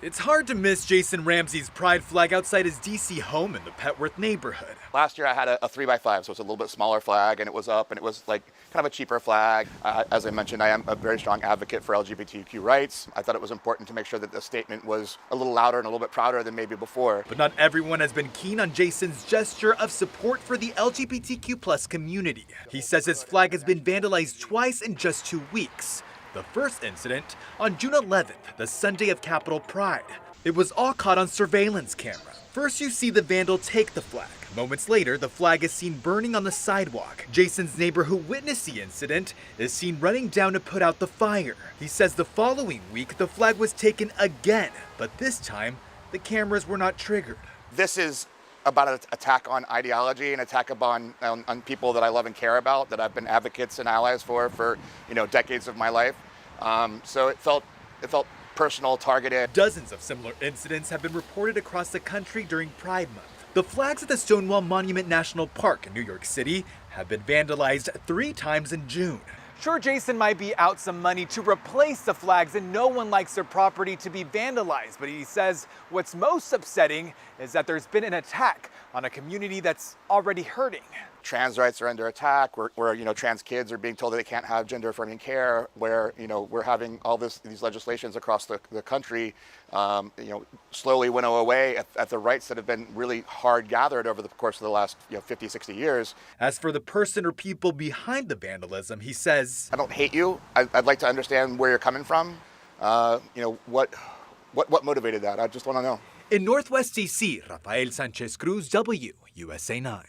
It's hard to miss Jason Ramsey's pride flag outside his DC home in the Petworth neighborhood. Last year I had a 3x5, so it's a little bit smaller flag, and it was up, and it was like kind of a cheaper flag. As I mentioned, I am a very strong advocate for LGBTQ rights. I thought it was important to make sure that the statement was a little louder and a little bit prouder than maybe before. But not everyone has been keen on Jason's gesture of support for the LGBTQ plus community. He says his flag has been vandalized twice in just 2 weeks. The first incident on June 11th, the Sunday of Capitol Pride. It was all caught on surveillance camera. First you see the vandal take the flag. Moments later, the flag is seen burning on the sidewalk. Jason's neighbor who witnessed the incident is seen running down to put out the fire. He says the following week, the flag was taken again, but this time, the cameras were not triggered. This is about an attack on ideology, an attack on people that I love and care about, that I've been advocates and allies for decades of my life. So it felt personal, targeted. Dozens of similar incidents have been reported across the country during Pride Month. The flags at the Stonewall Monument National Park in New York City have been vandalized 3 times in June. Sure, Jason might be out some money to replace the flags, and no one likes their property to be vandalized, but he says what's most upsetting is that there's been an attack on a community that's already hurting. Trans rights are under attack, where trans kids are being told that they can't have gender affirming care, where we're having all these legislations across the country slowly winnow away at the rights that have been really hard gathered over the course of the last 50, 60 years. As for the person or people behind the vandalism, he says, I don't hate you. I'd like to understand where you're coming from. What motivated that? I just want to know. In Northwest DC, Rafael Sanchez Cruz, WUSA 9.